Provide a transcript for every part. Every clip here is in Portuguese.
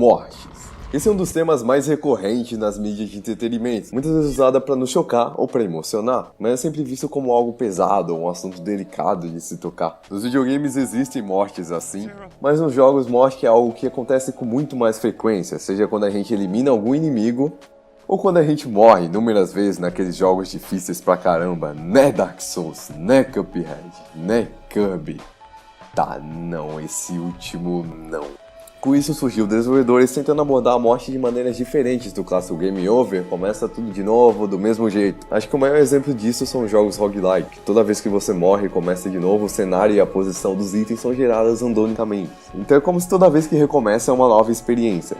Mortes. Esse é um dos temas mais recorrentes nas mídias de entretenimento, muitas vezes usada para nos chocar ou para emocionar, mas é sempre visto como algo pesado ou um assunto delicado de se tocar. Nos videogames existem mortes assim, mas nos jogos morte é algo que acontece com muito mais frequência, seja quando a gente elimina algum inimigo, ou quando a gente morre inúmeras vezes naqueles jogos difíceis pra caramba, né Dark Souls, né Cuphead, né Kirby. Tá, não, esse último não. Com isso surgiu desenvolvedores tentando abordar a morte de maneiras diferentes do clássico Game Over, começa tudo de novo, do mesmo jeito. Acho que o maior exemplo disso são os jogos roguelike. Toda vez que você morre, começa de novo, o cenário e a posição dos itens são geradas randomicamente. Então é como se toda vez que recomeça é uma nova experiência.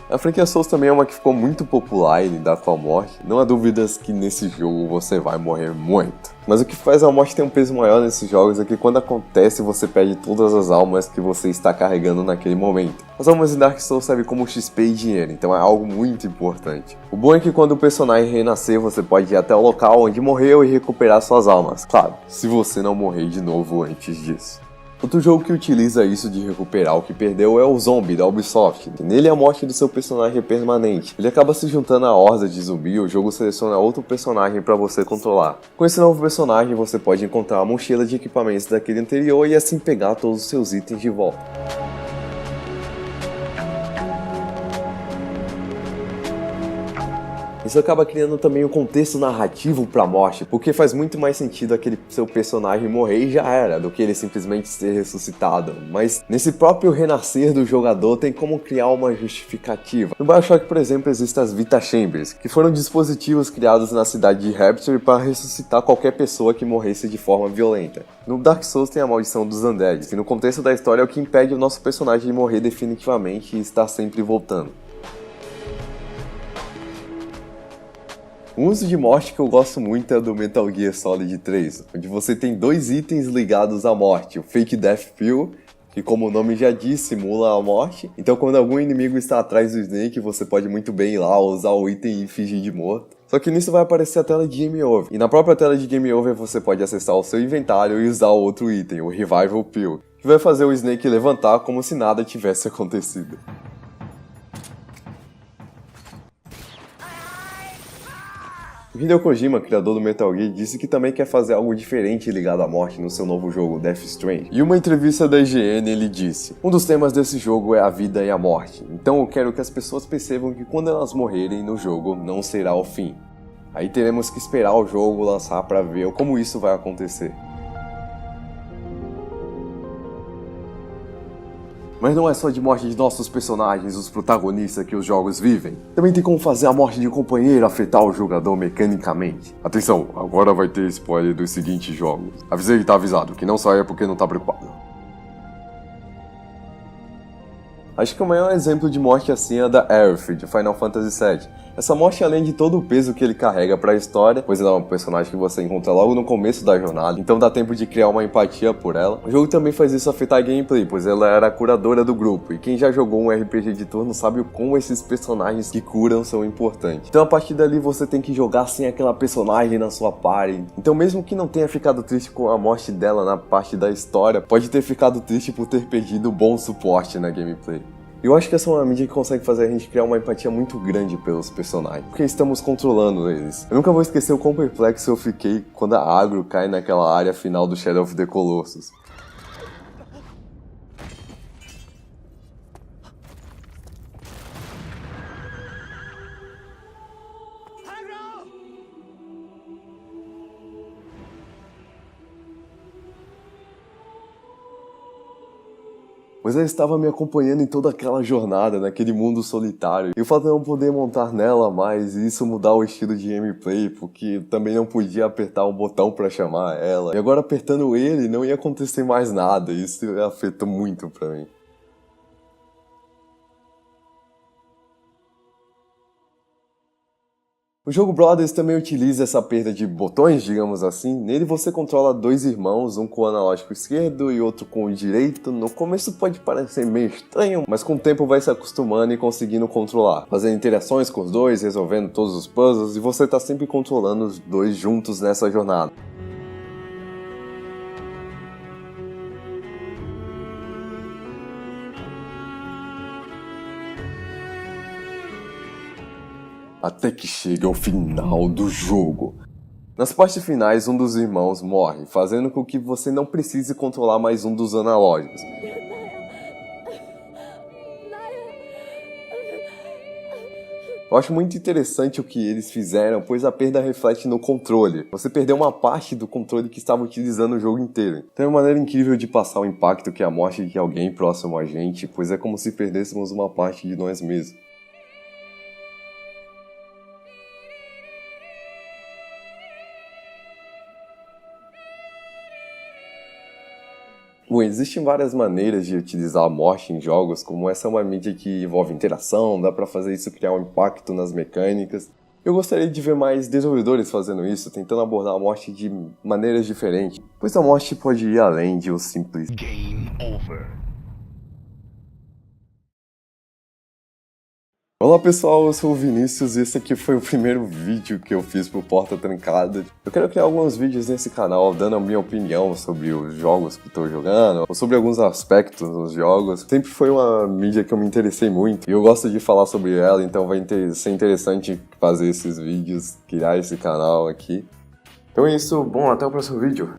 A franquia Souls também é uma que ficou muito popular em lidar com a morte. Não há dúvidas que nesse jogo você vai morrer muito. Mas o que faz a morte ter um peso maior nesses jogos é que quando acontece você perde todas as almas que você está carregando naquele momento. As almas em Dark Souls servem como XP e dinheiro, então é algo muito importante. O bom é que quando o personagem renascer você pode ir até o local onde morreu e recuperar suas almas. Claro, se você não morrer de novo antes disso. Outro jogo que utiliza isso de recuperar o que perdeu é o Zombie da Ubisoft. Nele a morte do seu personagem é permanente. Ele acaba se juntando à horda de zumbi e o jogo seleciona outro personagem para você controlar. Com esse novo personagem você pode encontrar a mochila de equipamentos daquele anterior e assim pegar todos os seus itens de volta. Isso acaba criando também um contexto narrativo pra morte, porque faz muito mais sentido aquele seu personagem morrer e já era, do que ele simplesmente ser ressuscitado. Mas nesse próprio renascer do jogador tem como criar uma justificativa. No BioShock, por exemplo, existem as Vita Chambers, que foram dispositivos criados na cidade de Rapture para ressuscitar qualquer pessoa que morresse de forma violenta. No Dark Souls tem a maldição dos Undead, que no contexto da história é o que impede o nosso personagem de morrer definitivamente e estar sempre voltando. Um uso de morte que eu gosto muito é do Metal Gear Solid 3, onde você tem dois itens ligados à morte, o Fake Death Pill, que como o nome já diz, simula a morte. Então quando algum inimigo está atrás do Snake, você pode muito bem ir lá usar o item e fingir de morto. Só que nisso vai aparecer a tela de Game Over, e na própria tela de Game Over você pode acessar o seu inventário e usar o outro item, o Revival Pill, que vai fazer o Snake levantar como se nada tivesse acontecido. O Hideo Kojima, criador do Metal Gear, disse que também quer fazer algo diferente ligado à morte no seu novo jogo, Death Stranding. Em uma entrevista da IGN ele disse: "Um dos temas desse jogo é a vida e a morte, então eu quero que as pessoas percebam que quando elas morrerem no jogo não será o fim. Aí teremos que esperar o jogo lançar para ver como isso vai acontecer." Mas não é só de morte de nossos personagens, os protagonistas, que os jogos vivem. Também tem como fazer a morte de um companheiro afetar o jogador mecanicamente. Atenção, agora vai ter spoiler dos seguintes jogos. Avisei que tá avisado, que não saia porque não tá preocupado. Acho que o maior exemplo de morte assim é a da Aerith, de Final Fantasy VII. Essa morte, além de todo o peso que ele carrega pra história, pois ela é um personagem que você encontra logo no começo da jornada, então dá tempo de criar uma empatia por ela. O jogo também faz isso afetar a gameplay, pois ela era a curadora do grupo, e quem já jogou um RPG de turno sabe o como esses personagens que curam são importantes. Então a partir dali você tem que jogar sem aquela personagem na sua party. Então mesmo que não tenha ficado triste com a morte dela na parte da história, pode ter ficado triste por ter perdido bom suporte na gameplay. Eu acho que essa é uma mídia que consegue fazer a gente criar uma empatia muito grande pelos personagens, porque estamos controlando eles. Eu nunca vou esquecer o quão perplexo eu fiquei quando a Agro cai naquela área final do Shadow of the Colossus. Mas ela estava me acompanhando em toda aquela jornada, naquele mundo solitário. E o fato de eu não poder montar nela mais, e isso mudar o estilo de gameplay, porque também não podia apertar um botão pra chamar ela. E agora apertando ele não ia acontecer mais nada, e isso afetou muito pra mim. O jogo Brothers também utiliza essa perda de botões, digamos assim. Nele você controla dois irmãos, um com o analógico esquerdo e outro com o direito. No começo pode parecer meio estranho, mas com o tempo vai se acostumando e conseguindo controlar. Fazendo interações com os dois, resolvendo todos os puzzles, e você tá sempre controlando os dois juntos nessa jornada. até que chega ao final do jogo. Nas partes finais, um dos irmãos morre, fazendo com que você não precise controlar mais um dos analógicos. Eu acho muito interessante o que eles fizeram, pois a perda reflete no controle. Você perdeu uma parte do controle que estava utilizando o jogo inteiro. Então é uma maneira incrível de passar o impacto que é a morte de alguém próximo a gente, pois é como se perdêssemos uma parte de nós mesmos. Bom, existem várias maneiras de utilizar a morte em jogos, como essa é uma mídia que envolve interação, dá pra fazer isso criar um impacto nas mecânicas. Eu gostaria de ver mais desenvolvedores fazendo isso, tentando abordar a morte de maneiras diferentes, pois a morte pode ir além de um simples Game Over. Olá pessoal, eu sou o Vinícius e esse aqui foi o primeiro vídeo que eu fiz pro Porta Trancada. Eu quero criar alguns vídeos nesse canal dando a minha opinião sobre os jogos que estou jogando, ou sobre alguns aspectos dos jogos. Sempre foi uma mídia que eu me interessei muito e eu gosto de falar sobre ela, então vai ser interessante fazer esses vídeos, criar esse canal aqui. Então é isso, bom, até o próximo vídeo.